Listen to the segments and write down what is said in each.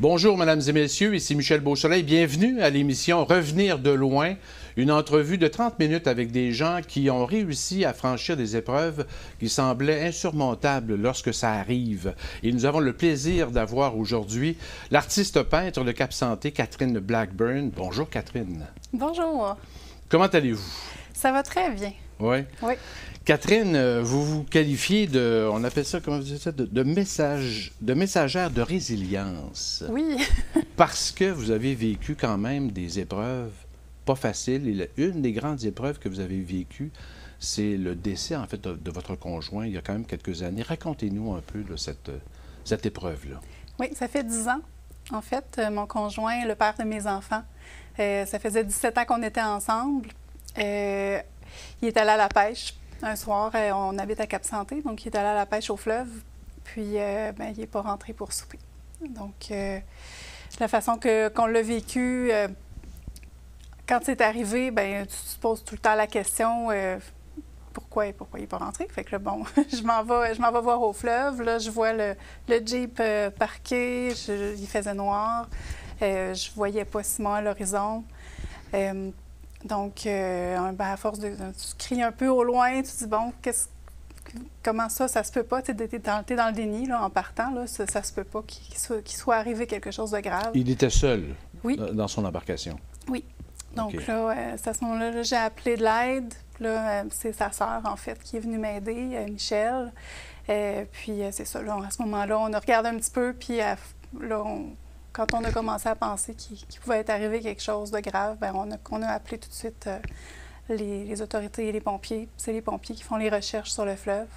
Bonjour, mesdames et messieurs, ici Michel Beausoleil. Bienvenue à l'émission Revenir de loin, une entrevue de 30 minutes avec des gens qui ont réussi à franchir des épreuves qui semblaient insurmontables lorsque ça arrive. Et nous avons le plaisir d'avoir aujourd'hui l'artiste peintre de Cap-Santé, Catherine Blackburn. Bonjour, Catherine. Bonjour. Comment allez-vous? Ça va très bien. Oui? Oui. Catherine, vous vous qualifiez de, on appelle ça, comment vous dites ça, de messagère de résilience. Oui. Parce que vous avez vécu quand même des épreuves pas faciles. Et une des grandes épreuves que vous avez vécues, c'est le décès, en fait, de votre conjoint il y a quand même quelques années. Racontez-nous un peu là, cette épreuve-là. Oui, ça fait 10 ans. En fait, mon conjoint, le père de mes enfants, ça faisait 17 ans qu'on était ensemble. Il est allé à la pêche. Un soir, on habite à Cap-Santé, donc il est allé à la pêche au fleuve, puis il n'est pas rentré pour souper. Donc, la façon qu'on l'a vécu, quand c'est arrivé, bien, tu te poses tout le temps la question pourquoi il n'est pas rentré? Fait que là, bon, je m'en vais voir au fleuve. Là, je vois le Jeep parqué, il faisait noir. Je voyais pas Simon à l'horizon. Donc, à force de... Tu cries un peu au loin, tu te dis, bon, comment ça se peut pas? Tu es dans le déni, là, en partant, là, ça se peut pas qu'il soit arrivé quelque chose de grave. Il était seul dans son embarcation? Oui. Donc okay. Là, c'est à ce moment-là, j'ai appelé de l'aide. Là, c'est sa sœur, en fait, qui est venue m'aider, Michel. Puis, c'est ça, là, à ce moment-là, on a regardé un petit peu, puis là, quand on a commencé à penser qu'il pouvait être arrivé quelque chose de grave, bien, on a appelé tout de suite les autorités et les pompiers. C'est les pompiers qui font les recherches sur le fleuve.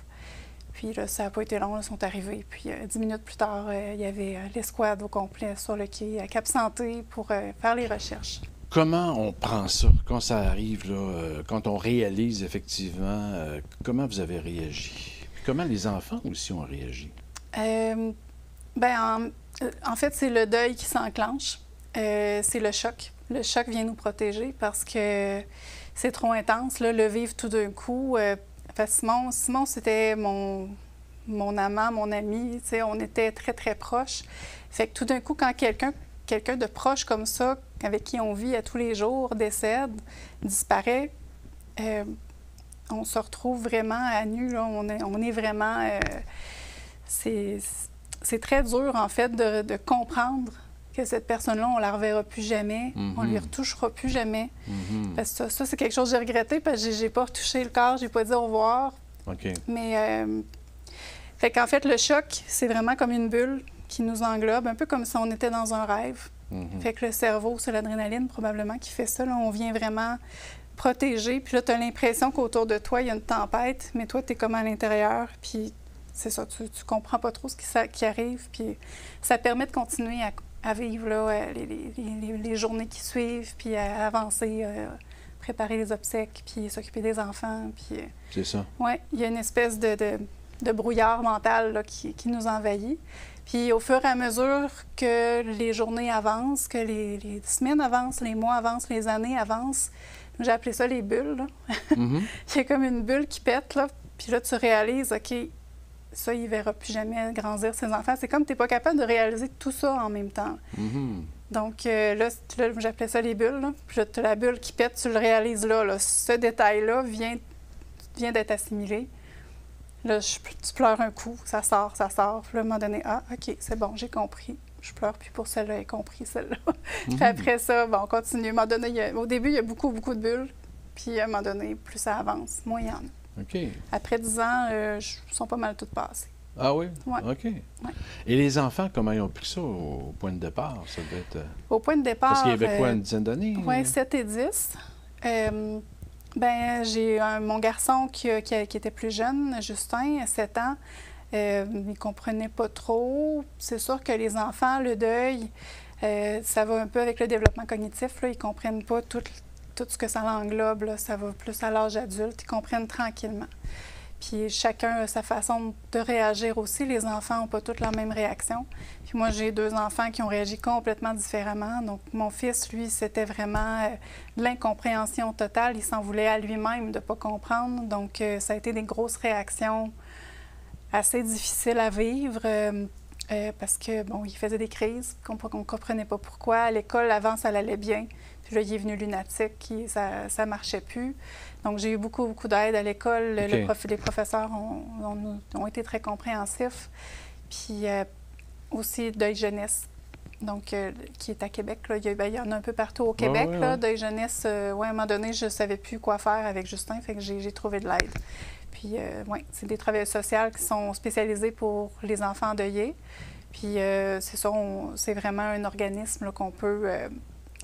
Puis là, ça n'a pas été long, ils sont arrivés. Puis 10 minutes plus tard, il y avait l'escouade au complet sur le quai à Cap-Santé pour faire les recherches. Comment on prend ça quand ça arrive, là, quand on réalise effectivement, comment vous avez réagi? Comment les enfants aussi ont réagi? En fait, c'est le deuil qui s'enclenche. C'est le choc. Le choc vient nous protéger parce que c'est trop intense, là, le vivre tout d'un coup. Simon, c'était mon amant, mon ami. On était très, très proches. Fait que tout d'un coup, quand quelqu'un de proche comme ça, avec qui on vit à tous les jours, décède, disparaît, on se retrouve vraiment à nu. Là. On est vraiment... C'est très dur, en fait, de comprendre que cette personne-là, on ne la reverra plus jamais, on ne lui retouchera plus jamais. Parce que ça c'est quelque chose que j'ai regretté, parce que je n'ai pas retouché le corps, je n'ai pas dit au revoir. Okay. Mais, fait qu'en fait, le choc, c'est vraiment comme une bulle qui nous englobe, un peu comme si on était dans un rêve. Fait que le cerveau, c'est l'adrénaline probablement qui fait ça. Là. On vient vraiment protéger. Puis là, tu as l'impression qu'autour de toi, il y a une tempête, mais toi, tu es comme à l'intérieur, puis c'est ça, tu comprends pas trop ce qui arrive, puis ça permet de continuer à vivre là, les journées qui suivent, puis à avancer, préparer les obsèques, puis s'occuper des enfants, puis... C'est ça. Oui, il y a une espèce de brouillard mental là, qui nous envahit. Puis au fur et à mesure que les journées avancent, que les semaines avancent, les mois avancent, les années avancent, j'ai appelé ça les bulles, là. Il y a comme une bulle qui pète, là, puis là, tu réalises, OK, ça, il ne verra plus jamais grandir ses enfants. C'est comme tu n'es pas capable de réaliser tout ça en même temps. Donc là, j'appelais ça les bulles. Là. Puis là, tu as la bulle qui pète, tu le réalises là. Ce détail-là vient d'être assimilé. Là, tu pleures un coup, ça sort. Puis là, à un moment donné, OK, c'est bon, j'ai compris. Je pleure plus pour celle-là, j'ai compris celle-là. Puis après ça, bon, on continue. À un moment donné, au début, il y a beaucoup, beaucoup de bulles. Puis à un moment donné, plus ça avance, moins il y en a. Okay. Après 10 ans, ils sont pas mal toutes passées. Ah oui? Ouais. OK. Ouais. Et les enfants, comment ils ont pris ça au point de départ? Ça devait être... Au point de départ... Parce qu'il y avait quoi, une dizaine d'années? Oui, 7 et 10. J'ai mon garçon qui était plus jeune, Justin, 7 ans. Il ne comprenait pas trop. C'est sûr que les enfants, le deuil, ça va un peu avec le développement cognitif. Là. Ils ne comprennent pas tout ce que ça englobe. Là. Ça va plus à l'âge adulte. Ils comprennent tranquillement. Puis chacun a sa façon de réagir aussi. Les enfants n'ont pas toutes la même réaction. Puis moi, j'ai 2 enfants qui ont réagi complètement différemment. Donc, mon fils, lui, c'était vraiment de l'incompréhension totale. Il s'en voulait à lui-même de ne pas comprendre. Donc, ça a été des grosses réactions assez difficiles à vivre. parce que, bon, il faisait des crises, qu'on ne comprenait pas pourquoi. À l'école, avant, ça allait bien. Puis là, il est venu lunatique, ça ne marchait plus. Donc, j'ai eu beaucoup, beaucoup d'aide à l'école. Okay. Les professeurs ont été très compréhensifs. Puis aussi, Deuil Jeunesse, donc, qui est à Québec. Là. Il y en a un peu partout au Québec. Ouais. Là. Deuil Jeunesse, à un moment donné, je ne savais plus quoi faire avec Justin, fait que j'ai trouvé de l'aide. Puis, c'est des travailleurs sociaux qui sont spécialisés pour les enfants endeuillés. Puis, c'est ça, c'est vraiment un organisme qu'on peut...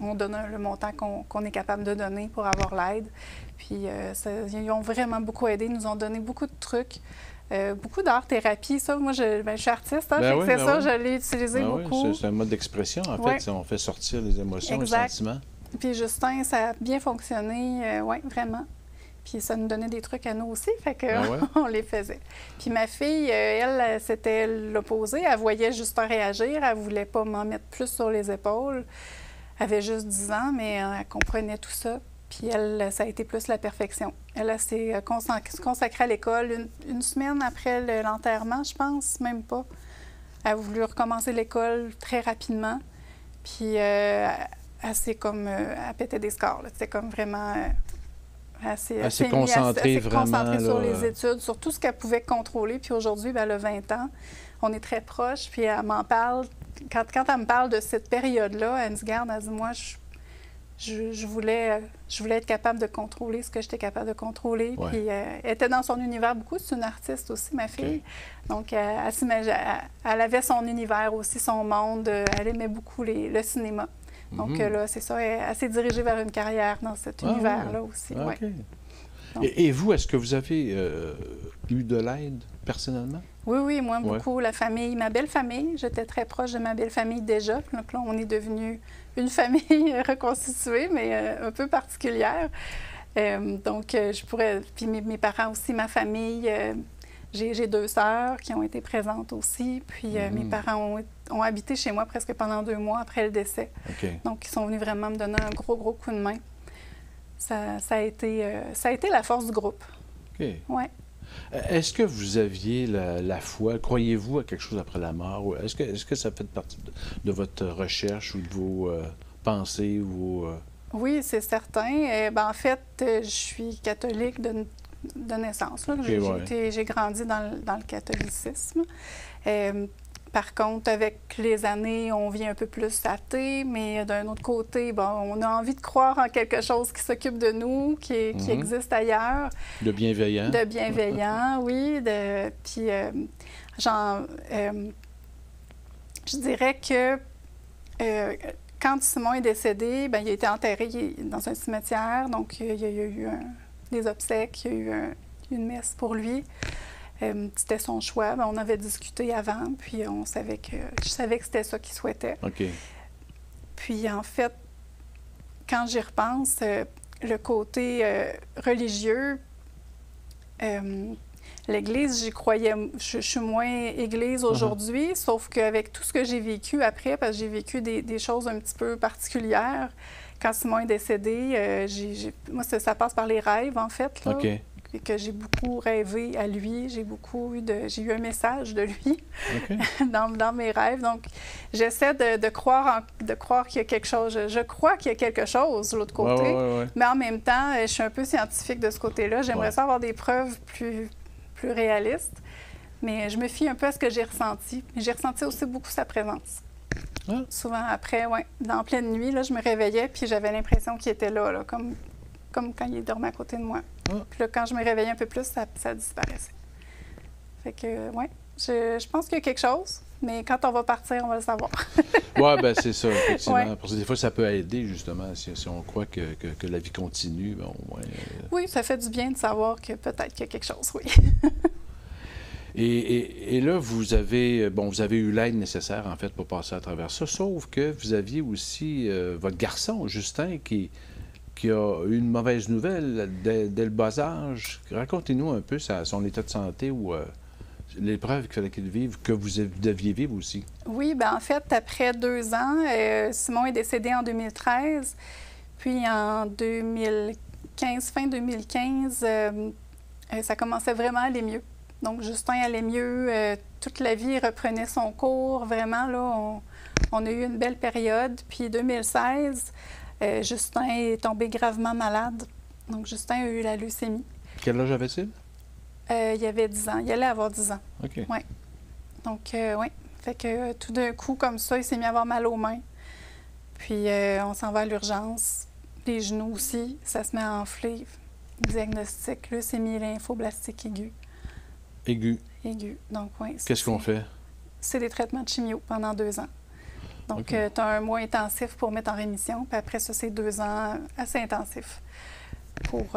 on donne le montant qu'on est capable de donner pour avoir l'aide. Puis, ils ont vraiment beaucoup aidé. Ils nous ont donné beaucoup de trucs. Beaucoup d'art-thérapie, ça. Moi, je suis artiste, hein, c'est ça, je l'ai utilisé beaucoup. Oui, c'est un mode d'expression, en fait. On fait sortir les émotions, les sentiments. Puis Justin, ça a bien fonctionné, oui, vraiment. Puis ça nous donnait des trucs à nous aussi, fait qu'on les faisait. Puis ma fille, elle, c'était l'opposé. Elle voyait Justin réagir, elle voulait pas m'en mettre plus sur les épaules. Elle avait juste 10 ans, mais elle comprenait tout ça. Puis elle, ça a été plus la perfection. Elle s'est consacrée à l'école une semaine après l'enterrement, je pense, même pas. Elle a voulu recommencer l'école très rapidement. Puis elle s'est comme... elle pétait des scores. C'était comme vraiment... Elle s'est concentrée vraiment sur les études, sur tout ce qu'elle pouvait contrôler. Puis aujourd'hui, elle a 20 ans. On est très proches. Puis elle m'en parle. Quand elle me parle de cette période-là, elle me dit, garde, elle dit, moi, je voulais être capable de contrôler ce que j'étais capable de contrôler. Ouais. Puis elle était dans son univers beaucoup. C'est une artiste aussi, ma fille. Okay. Donc, elle avait son univers aussi, son monde. Elle aimait beaucoup le cinéma. Donc là, c'est ça, elle s'est dirigée vers une carrière dans cet univers-là aussi. Ah, okay. Donc, et vous, est-ce que vous avez eu de l'aide personnellement? Oui, moi, beaucoup. La famille, ma belle famille. J'étais très proche de ma belle famille déjà. Donc là, on est devenu une famille reconstituée, mais un peu particulière. Donc, je pourrais... Puis mes parents aussi, ma famille... J'ai 2 sœurs qui ont été présentes aussi. Puis mes parents ont habité chez moi presque pendant 2 mois après le décès. Okay. Donc, ils sont venus vraiment me donner un gros coup de main. Ça a été la force du groupe. OK. Ouais. Est-ce que vous aviez la foi? Croyez-vous à quelque chose après la mort? Est-ce que ça fait partie de votre recherche ou de vos pensées? Oui, c'est certain. En fait, je suis catholique de naissance. Okay, j'ai grandi dans le catholicisme. Par contre, avec les années, on vient un peu plus athée, mais d'un autre côté, on a envie de croire en quelque chose qui s'occupe de nous, qui existe ailleurs. De bienveillant. De bienveillant, oui. Puis, je dirais que quand Simon est décédé, il a été enterré dans un cimetière, donc il y a eu des obsèques, il y a eu une messe pour lui. C'était son choix. On avait discuté avant, puis je savais que c'était ça qu'il souhaitait. OK. Puis en fait, quand j'y repense, le côté religieux, l'Église, j'y croyais. Je suis moins Église aujourd'hui, sauf qu'avec tout ce que j'ai vécu après, parce que j'ai vécu des choses un petit peu particulières, quand Simon est décédé, moi, ça passe par les rêves, en fait. Là, OK. Que j'ai beaucoup rêvé à lui. J'ai eu un message de lui dans mes rêves. Donc, j'essaie de croire qu'il y a quelque chose. Je crois qu'il y a quelque chose de l'autre côté, mais en même temps, je suis un peu scientifique de ce côté-là. J'aimerais ça avoir des preuves plus réalistes, mais je me fie un peu à ce que j'ai ressenti. J'ai ressenti aussi beaucoup sa présence. Ah. Souvent après, dans pleine nuit, là, je me réveillais puis j'avais l'impression qu'il était là, comme quand il dormait à côté de moi. Ah. Puis là, quand je me réveillais un peu plus, ça disparaissait. Fait que, je pense qu'il y a quelque chose, mais quand on va partir, on va le savoir. Oui, bien, c'est ça, effectivement. Parce que des fois, ça peut aider, justement, si on croit que la vie continue. Oui, ça fait du bien de savoir que peut-être qu'il y a quelque chose, oui. Et là, vous avez eu l'aide nécessaire, en fait, pour passer à travers ça, sauf que vous aviez aussi votre garçon, Justin, qui a eu une mauvaise nouvelle dès le bas âge. Racontez-nous un peu son état de santé ou l'épreuve qu'il fallait qu'il vive, que vous deviez vivre aussi. Oui, bien, en fait, après 2 ans, Simon est décédé en 2013. Puis en 2015, fin 2015, ça commençait vraiment à aller mieux. Donc, Justin allait mieux. Toute la vie reprenait son cours. Vraiment, là, on a eu une belle période. Puis, 2016, Justin est tombé gravement malade. Donc, Justin a eu la leucémie. Quel âge avait-il? Il avait 10 ans. Il allait avoir 10 ans. OK. Oui. Donc, oui. Fait que tout d'un coup, comme ça, il s'est mis à avoir mal aux mains. Puis, on s'en va à l'urgence. Les genoux aussi, ça se met à enfler. Diagnostic, leucémie lymphoblastique aiguë. Aigu. Aigu. Donc, oui. Qu'est-ce qu'on fait? C'est des traitements de chimio pendant 2 ans. Donc, Okay. tu as un mois intensif pour mettre en rémission. Puis après ça, c'est 2 ans assez intensifs pour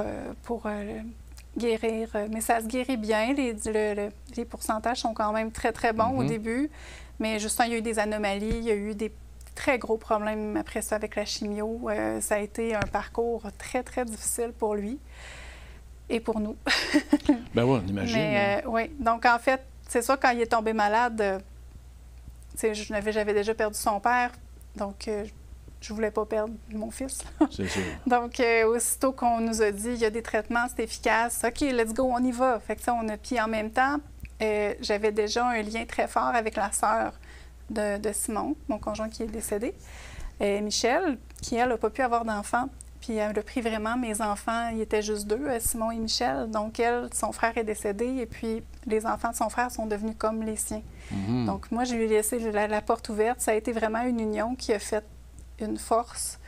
guérir. Mais ça se guérit bien. Les pourcentages sont quand même très, très bons au début. Mais Justin, il y a eu des anomalies. Il y a eu des très gros problèmes après ça avec la chimio. Ça a été un parcours très, très difficile pour lui et pour nous. Ben oui, on imagine. Mais oui. Donc, en fait, c'est ça, quand il est tombé malade, j'avais déjà perdu son père. Donc, je voulais pas perdre mon fils. C'est sûr. Donc, aussitôt qu'on nous a dit, il y a des traitements, c'est efficace, OK, let's go, on y va. Fait que ça, Puis en même temps, j'avais déjà un lien très fort avec la sœur de Simon, mon conjoint qui est décédé, Michel, qui, elle, n'a pas pu avoir d'enfant. Puis elle a pris vraiment mes enfants, il était juste 2, Simon et Michel. Donc, elle, son frère est décédé et puis les enfants de son frère sont devenus comme les siens. Donc, moi, je lui ai laissé la porte ouverte. Ça a été vraiment une union qui a fait une force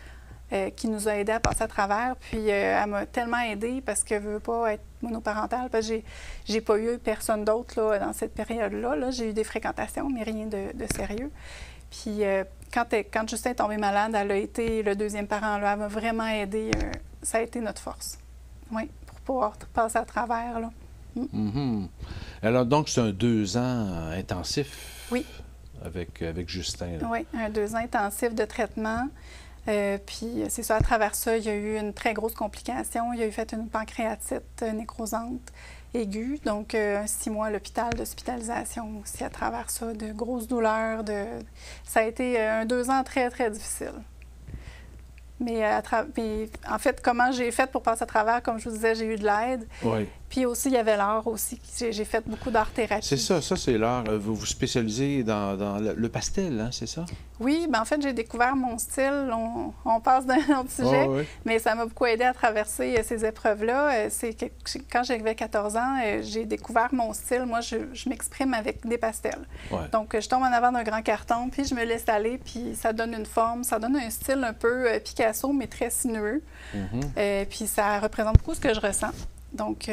qui nous a aidés à passer à travers. Puis elle m'a tellement aidée parce qu'elle ne veut pas être monoparentale. Parce que j'ai pas eu personne d'autre là, dans cette période-là. Là. J'ai eu des fréquentations, mais rien de sérieux. Puis quand Justin est tombé malade, elle a été le deuxième parent. Là, elle m'a vraiment aidée. Ça a été notre force. Oui, pour pouvoir passer à travers. Là. Alors, donc, c'est un 2 ans intensif. Oui. Avec Justin. Là. Oui, un 2 ans intensif de traitement. Puis c'est ça, à travers ça, il y a eu une très grosse complication. Il a eu fait une pancréatite nécrosante aiguë, donc 6 mois à l'hôpital d'hospitalisation aussi à travers ça, de grosses douleurs. Ça a été un 2 ans très, très difficile. Mais en fait, comment j'ai fait pour passer à travers, comme je vous disais, j'ai eu de l'aide. Oui. Puis aussi, il y avait l'art aussi. J'ai fait beaucoup d'art-thérapie. C'est ça c'est l'art. Vous vous spécialisez dans le pastel, hein, c'est ça? Oui, bien en fait, j'ai découvert mon style. On passe d'un autre sujet, mais ça m'a beaucoup aidé à traverser ces épreuves-là. C'est que quand j'avais 14 ans, j'ai découvert mon style. Moi, je m'exprime avec des pastels. Ouais. Donc, je tombe en avant d'un grand carton, puis je me laisse aller, puis ça donne une forme, ça donne un style un peu Picasso, mais très sinueux. Puis ça représente beaucoup ce que je ressens. Donc,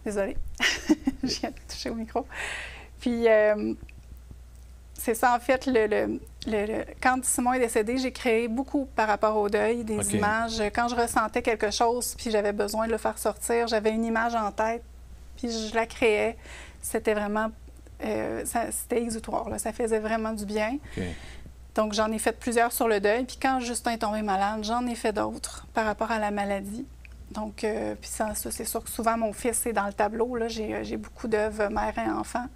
désolée, je viens de toucher au micro. Puis, c'est ça, en fait, quand Simon est décédé, j'ai créé beaucoup par rapport au deuil, des images. Quand je ressentais quelque chose, puis j'avais besoin de le faire sortir, j'avais une image en tête, puis je la créais. C'était vraiment, c'était exutoire, là. Ça faisait vraiment du bien. Donc, j'en ai fait plusieurs sur le deuil. Puis quand Justin est tombé malade, j'en ai fait d'autres par rapport à la maladie. Donc, puis ça c'est sûr que souvent, mon fils est dans le tableau. Là, j'ai beaucoup d'œuvres mère et enfant.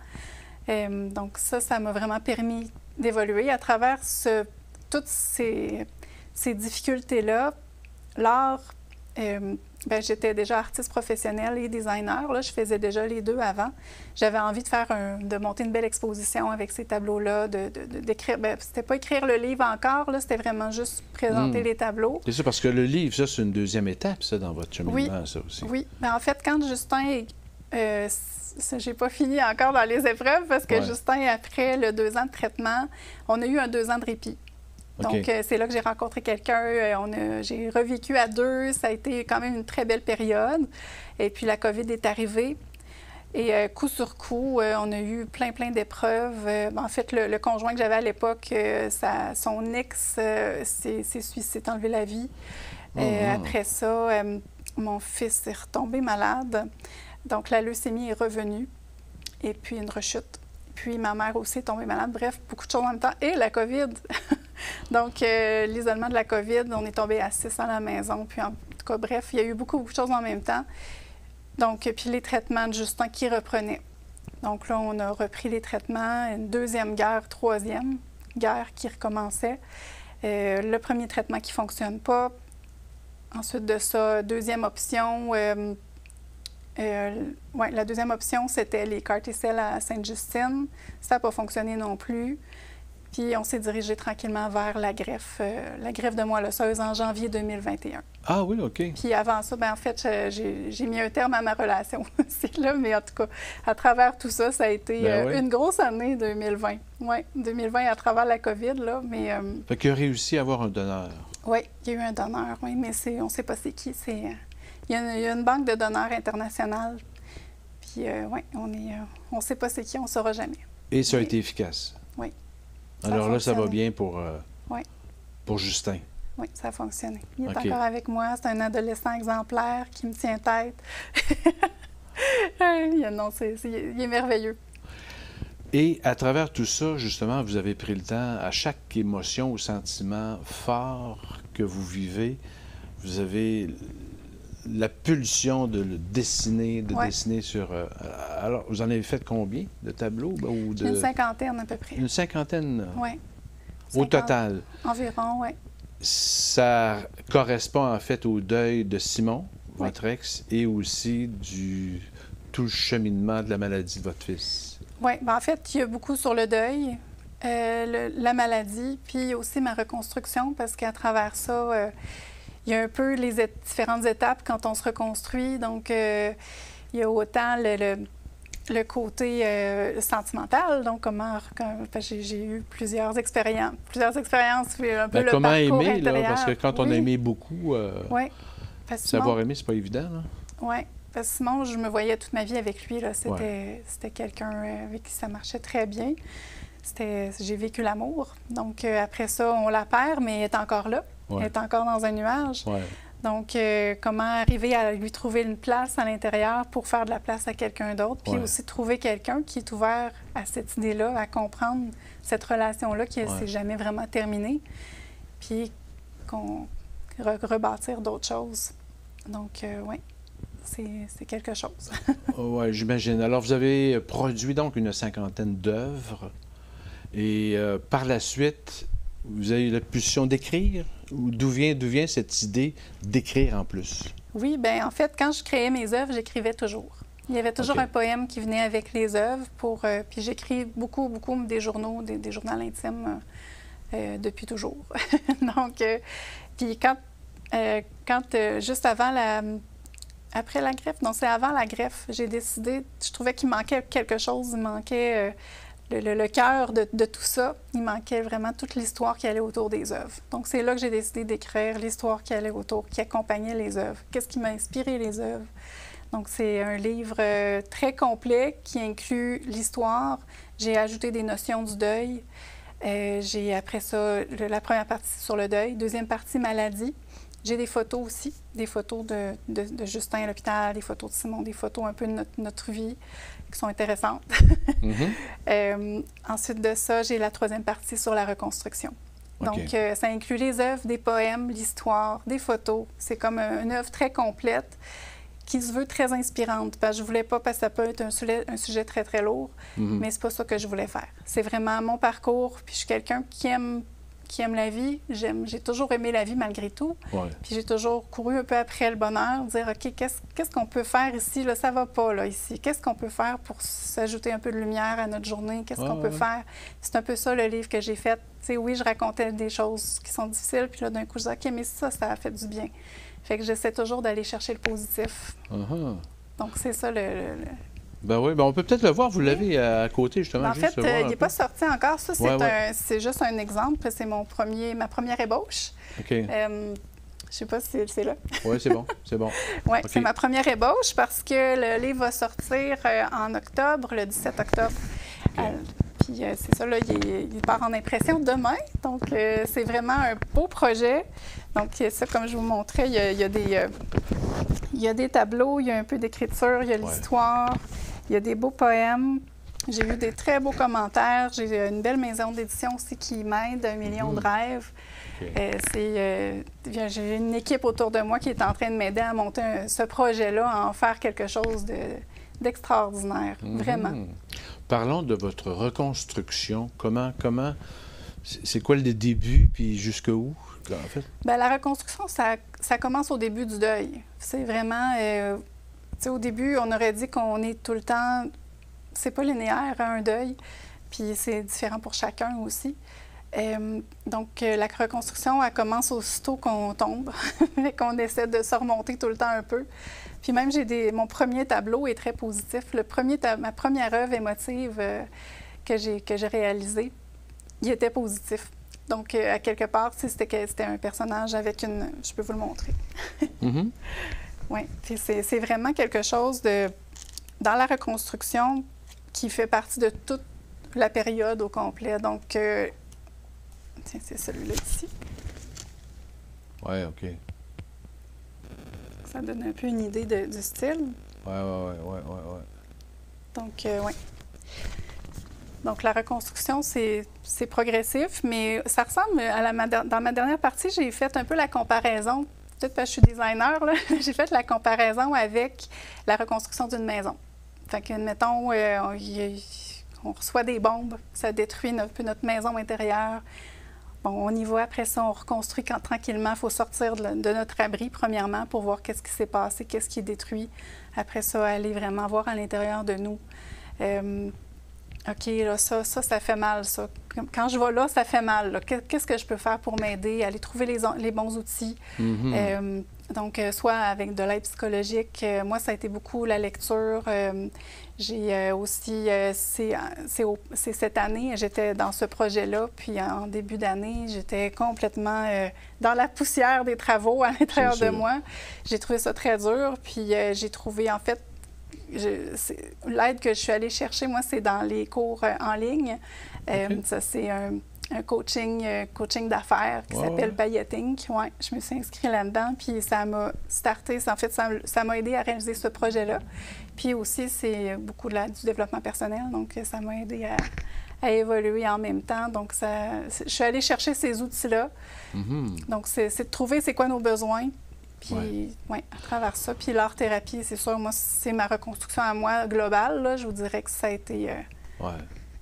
Donc, ça m'a vraiment permis d'évoluer. À travers toutes ces difficultés-là, l'art, j'étais déjà artiste professionnelle et designer. Là, je faisais déjà les deux avant. J'avais envie de monter une belle exposition avec ces tableaux-là, d'écrire. C'était pas écrire le livre encore, là, c'était vraiment juste présenter les tableaux. C'est ça, parce que le livre, ça, c'est une deuxième étape, ça, dans votre cheminement, ça aussi. Oui. Bien, en fait, quand Justin j'ai pas fini encore dans les épreuves parce que Justin, après le 2 ans de traitement, on a eu un 2 ans de répit. Donc, c'est là que j'ai rencontré quelqu'un. J'ai revécu à 2. Ça a été quand même une très belle période. Et puis, la COVID est arrivée. Et coup sur coup, on a eu plein d'épreuves. En fait, le conjoint que j'avais à l'époque, son ex s'est enlevé la vie. Après ça, mon fils est retombé malade. Donc, la leucémie est revenue. Et puis, une rechute. Puis, ma mère aussi est tombée malade. Bref, beaucoup de choses en même temps. Et la COVID. Donc, l'isolement de la COVID, on est tombé à 6 à la maison. Puis, en tout cas, bref, il y a eu beaucoup de choses en même temps. Donc, puis les traitements de Justin qui reprenaient. Donc là, on a repris les traitements. Une deuxième guerre, troisième guerre qui recommençait. Le premier traitement qui ne fonctionne pas. Ensuite de ça, deuxième option, Ouais, la deuxième option, c'était les Carticelles à Sainte-Justine. Ça n'a pas fonctionné non plus. Puis on s'est dirigé tranquillement vers la greffe de moelle osseuse en janvier 2021. Ah oui, OK. Puis avant ça, bien, en fait, j'ai mis un terme à ma relation aussi, là, mais en tout cas, à travers tout ça, ça a été une grosse année 2020. Oui, 2020 à travers la COVID, là, mais... Fait qu'il a réussi à avoir un donneur. Oui, il y a eu un donneur, oui, mais on ne sait pas c'est qui. Il y a une banque de donneurs internationale, puis oui, on ne sait pas c'est qui, on ne saura jamais. Et ça a été efficace. Oui. Alors là, ça va bien pour Justin. Oui, ça a fonctionné. Il est encore avec moi. C'est un adolescent exemplaire qui me tient tête. Non, il est merveilleux. Et à travers tout ça, justement, vous avez pris le temps, à chaque émotion ou sentiment fort que vous vivez, vous avez la pulsion de le dessiner, dessiner sur... alors, vous en avez fait combien de tableaux? Ou de... Une cinquantaine à peu près. Une cinquantaine? Oui. Au total? Environ, oui. Ça correspond en fait au deuil de Simon, votre ex, et aussi tout le cheminement de la maladie de votre fils. Oui, bien, en fait, il y a beaucoup sur le deuil, la maladie, puis aussi ma reconstruction, parce qu'à travers ça, il y a un peu les différentes étapes quand on se reconstruit. Donc, il y a autant le côté sentimental, donc j'ai eu plusieurs expériences, un peu le comment parcours aimer, intérieur. là, parce que quand on a aimé beaucoup, savoir aimer, c'est pas évident, là. Oui, parce que Simon, je me voyais toute ma vie avec lui, là. C'était quelqu'un avec qui ça marchait très bien. J'ai vécu l'amour. Donc, après ça, on la perd, mais elle est encore là. Elle est encore dans un nuage. Ouais. Donc, comment arriver à lui trouver une place à l'intérieur pour faire de la place à quelqu'un d'autre, puis aussi trouver quelqu'un qui est ouvert à cette idée-là, à comprendre cette relation-là qui ne s'est jamais vraiment terminée, puis rebâtir d'autres choses. Donc, oui, c'est quelque chose. Oui, j'imagine. Alors, vous avez produit donc une cinquantaine d'œuvres et par la suite, vous avez eu la pulsion d'écrire? Ou d'où vient cette idée d'écrire en plus? Oui, bien, en fait, quand je créais mes œuvres, j'écrivais toujours. Il y avait toujours un poème qui venait avec les œuvres. Puis j'écris beaucoup des journaux, des journaux intimes depuis toujours. Donc, puis juste après la greffe, non, c'est avant la greffe, j'ai décidé, je trouvais qu'il manquait quelque chose, il manquait... Le cœur de tout ça, il manquait vraiment toute l'histoire qui allait autour des œuvres. Donc, c'est là que j'ai décidé d'écrire l'histoire qui allait autour, qui accompagnait les œuvres. Qu'est-ce qui m'a inspiré les œuvres? Donc, c'est un livre très complet qui inclut l'histoire. J'ai ajouté des notions du deuil. J'ai, après ça, la première partie sur le deuil. Deuxième partie, maladie. J'ai des photos aussi, des photos de Justin à l'hôpital, des photos de Simon, des photos un peu de notre vie qui sont intéressantes. Ensuite de ça, j'ai la troisième partie sur la reconstruction. Donc, ça inclut les œuvres, des poèmes, l'histoire, des photos. C'est comme une œuvre très complète qui se veut très inspirante. Parce que je voulais pas, parce que ça peut être un sujet très, très lourd, mais c'est pas ça que je voulais faire. C'est vraiment mon parcours, puis je suis quelqu'un qui aime la vie. J'ai toujours aimé la vie malgré tout. Puis j'ai toujours couru un peu après le bonheur, dire, OK, qu'est-ce qu'on peut faire ici? Là, ça va pas, là, ici. Qu'est-ce qu'on peut faire pour s'ajouter un peu de lumière à notre journée? Qu'est-ce qu'on peut faire? C'est un peu ça, le livre que j'ai fait. Tu sais, oui, je racontais des choses qui sont difficiles, puis là, d'un coup, je disais, OK, mais ça a fait du bien. Fait que j'essaie toujours d'aller chercher le positif. Donc, c'est ça Ben oui, ben on peut peut-être le voir. Vous l'avez à côté, justement. En fait, il n'est pas sorti encore. Ça, c'est juste un exemple. C'est ma première ébauche. OK. Je ne sais pas si c'est là. Oui, c'est bon. C'est bon. Oui, c'est ma première ébauche parce que le livre va sortir en octobre, le 17 octobre. Puis c'est ça, là, il part en impression demain. Donc, c'est vraiment un beau projet. Donc, ça, comme je vous montrais, il y a des tableaux, il y a un peu d'écriture, il y a l'histoire, il y a des beaux poèmes. J'ai eu des très beaux commentaires. J'ai une belle maison d'édition aussi qui m'aide, 1 million de rêves. J'ai une équipe autour de moi qui est en train de m'aider à monter ce projet-là, à en faire quelque chose d'extraordinaire, vraiment. Parlons de votre reconstruction. Comment c'est quoi le début, puis jusqu'où, en fait? Bien, la reconstruction, ça commence au début du deuil. C'est vraiment sais, au début, on aurait dit qu'on est tout le temps... C'est pas linéaire, hein, un deuil, puis c'est différent pour chacun aussi. Donc, la reconstruction, elle commence aussitôt qu'on tombe, et qu'on essaie de se remonter tout le temps un peu. Puis même, mon premier tableau est très positif. Ma première œuvre émotive que j'ai réalisée, il était positif. Donc, à quelque part, c'était un personnage avec une... Je peux vous le montrer. Mm-hmm. Oui, puis c'est vraiment quelque chose dans la reconstruction qui fait partie de toute la période au complet. Donc, tiens, c'est celui-là ici. Oui, OK. Ça donne un peu une idée du style. Oui. Donc, oui. Donc, la reconstruction, c'est progressif, mais ça ressemble dans ma dernière partie, j'ai fait un peu la comparaison. Peut-être parce que je suis designer, là. J'ai fait la comparaison avec la reconstruction d'une maison. Fait que, mettons, on reçoit des bombes, ça détruit un peu notre maison intérieure. Bon, on y va, après ça, on reconstruit tranquillement. Il faut sortir de notre abri, premièrement, pour voir qu'est-ce qui s'est passé, qu'est-ce qui est détruit. Après ça, aller vraiment voir à l'intérieur de nous. OK, là, ça fait mal, ça. Quand je vais là, ça fait mal. Là. Qu'est-ce que je peux faire pour m'aider? Aller trouver les bons outils. Mm-hmm. Donc, soit avec de l'aide psychologique. Moi, ça a été beaucoup la lecture. J'ai aussi, c'est cette année, j'étais dans ce projet-là. Puis, en début d'année, j'étais complètement dans la poussière des travaux à l'intérieur de moi. J'ai trouvé ça très dur. Puis, j'ai trouvé, en fait, l'aide que je suis allée chercher, moi, c'est dans les cours en ligne. Okay. Ça, c'est un coaching d'affaires qui s'appelle Pailleting. Ouais, je me suis inscrite là-dedans, puis ça m'a starté. En fait, ça m'a aidé à réaliser ce projet-là. Puis aussi, c'est beaucoup du développement personnel, donc ça m'a aidé à évoluer en même temps. Donc, je suis allée chercher ces outils-là. Mm-hmm. Donc, c'est de trouver c'est quoi nos besoins. Puis, ouais, à travers ça. Puis l'art-thérapie, c'est sûr, moi, c'est ma reconstruction à moi globale. Là, je vous dirais que ça a été,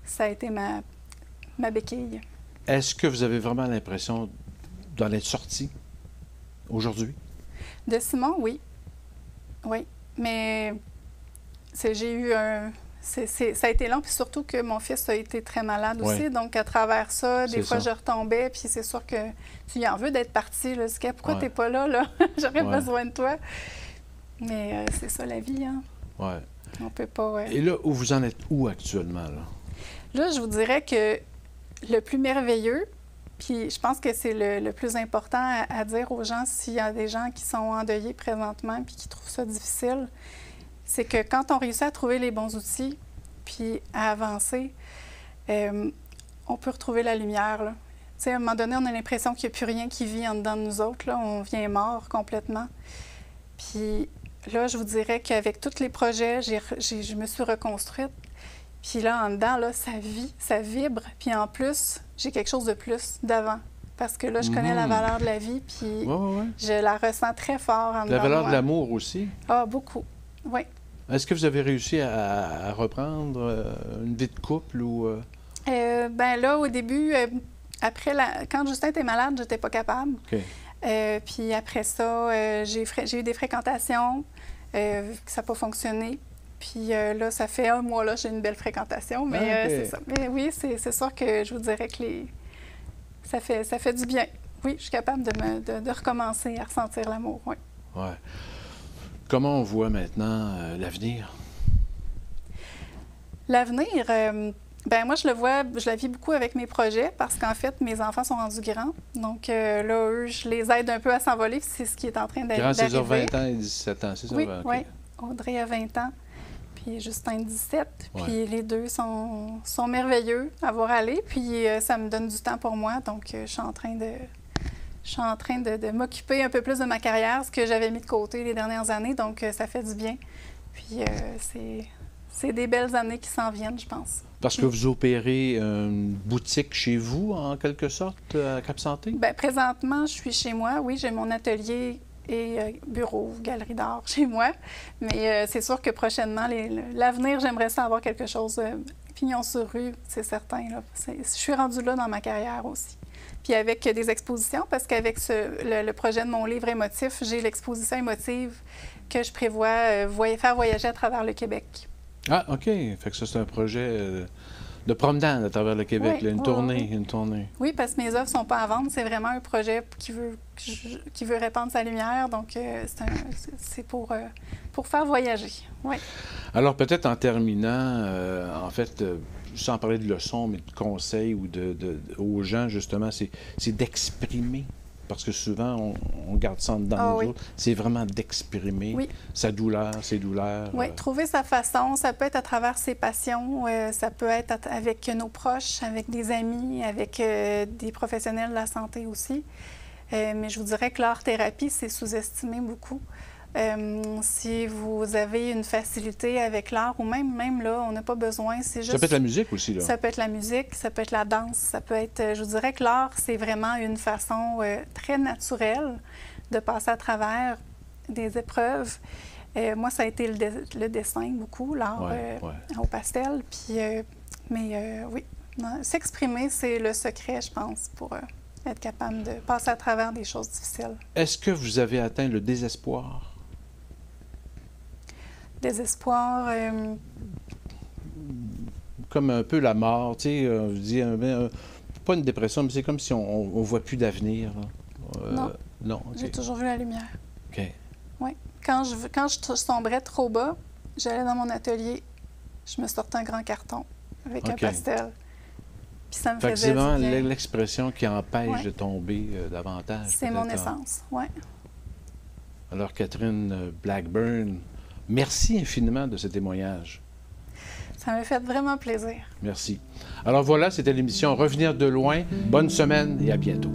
ça a été ma béquille. Est-ce que vous avez vraiment l'impression d'en être sorti aujourd'hui? De Simon, oui. Oui. Mais j'ai eu ça a été long, puis surtout que mon fils a été très malade aussi. Donc, à travers ça, des fois, je retombais, puis c'est sûr que tu y en veux d'être parti. Là. Pourquoi t'es pas là? J'aurais besoin de toi. Mais c'est ça, la vie. Hein? Oui. On peut pas... Et là, vous en êtes où actuellement? Là, je vous dirais que le plus merveilleux, puis je pense que c'est le plus important à dire aux gens s'il y a des gens qui sont endeuillés présentement puis qui trouvent ça difficile, c'est que quand on réussit à trouver les bons outils puis à avancer, on peut retrouver la lumière. Là. Tu sais, à un moment donné, on a l'impression qu'il n'y a plus rien qui vit en dedans de nous autres. Là. On vient mort complètement. Puis là, je vous dirais qu'avec tous les projets, je me suis reconstruite. Puis là, en dedans, là, ça vit, ça vibre. Puis en plus, j'ai quelque chose de plus d'avant. Parce que là, je connais la valeur de la vie, puis je la ressens très fort en dedans. La valeur de l'amour aussi? Ah, beaucoup, oui. Est-ce que vous avez réussi à reprendre une vie de couple ou... Bien là, au début, quand Justin était malade, je n'étais pas capable. Okay. Puis après ça, j'ai eu des fréquentations, ça n'a pas fonctionné. Puis là, ça fait 1 mois, là, j'ai une belle fréquentation, mais c'est ça. Mais oui, c'est sûr que je vous dirais que ça fait du bien. Oui, je suis capable de recommencer à ressentir l'amour, oui. Ouais. Comment on voit maintenant l'avenir? L'avenir, bien moi, je la vis beaucoup avec mes projets parce qu'en fait, mes enfants sont rendus grands. Donc là, eux, je les aide un peu à s'envoler. C'est ce qui est en train d'arriver. Grand, c'est 20 ans et 17 ans, c'est ça? Oui, oui. Audrey a 20 ans. Puis Justin, 17. Puis les deux sont merveilleux à voir aller. Puis ça me donne du temps pour moi. Donc, je suis en train de m'occuper un peu plus de ma carrière, ce que j'avais mis de côté les dernières années. Donc, ça fait du bien. Puis, c'est des belles années qui s'en viennent, je pense. Parce que vous opérez une boutique chez vous, en quelque sorte, à Cap-Santé? Bien, présentement, je suis chez moi. Oui, j'ai mon atelier et bureau, galerie d'art chez moi. Mais c'est sûr que prochainement, l'avenir, j'aimerais ça avoir quelque chose, pignon sur rue, c'est certain. Là. Je suis rendue là dans ma carrière aussi. Puis avec des expositions, parce qu'avec le projet de mon livre émotif, j'ai l'exposition émotive que je prévois faire voyager à travers le Québec. Ah, OK. Fait que ça, c'est un projet de promenade à travers le Québec, Oui, là, une tournée. Oui, parce que mes œuvres ne sont pas à vendre. C'est vraiment un projet qui veut répandre sa lumière. Donc, c'est pour faire voyager. Oui. Alors, peut-être en terminant, en fait, sans parler de leçons, mais de conseils ou aux gens, justement, c'est d'exprimer. Parce que souvent, on garde ça dedans nous autres. C'est vraiment d'exprimer sa douleur, ses douleurs. Oui, trouver sa façon. Ça peut être à travers ses passions. Ça peut être avec nos proches, avec des amis, avec des professionnels de la santé aussi. Mais je vous dirais que l'art-thérapie, c'est sous-estimé beaucoup. Si vous avez une facilité avec l'art, ou même là, on n'a pas besoin, c'est juste... Ça peut être la musique aussi, là. Ça peut être la musique, ça peut être la danse, ça peut être... Je vous dirais que l'art, c'est vraiment une façon très naturelle de passer à travers des épreuves. Moi, ça a été le dessin, beaucoup, l'art au pastel. Puis, oui, s'exprimer, c'est le secret, je pense, pour être capable de passer à travers des choses difficiles. Est-ce que vous avez atteint le désespoir? Désespoir. Comme un peu la mort, tu sais, on dit, pas une dépression, mais c'est comme si on ne voit plus d'avenir. Non, j'ai toujours vu la lumière. OK. Oui. Quand je sombrais trop bas, j'allais dans mon atelier, je me sortais un grand carton avec un pastel. Puis ça me faisait c'est vraiment du bien. l'expression qui empêche de tomber davantage. C'est mon essence, oui. Alors, Catherine Blackburn, merci infiniment de ce témoignage. Ça m'a fait vraiment plaisir. Merci. Alors voilà, c'était l'émission Revenir de loin. Bonne semaine et à bientôt.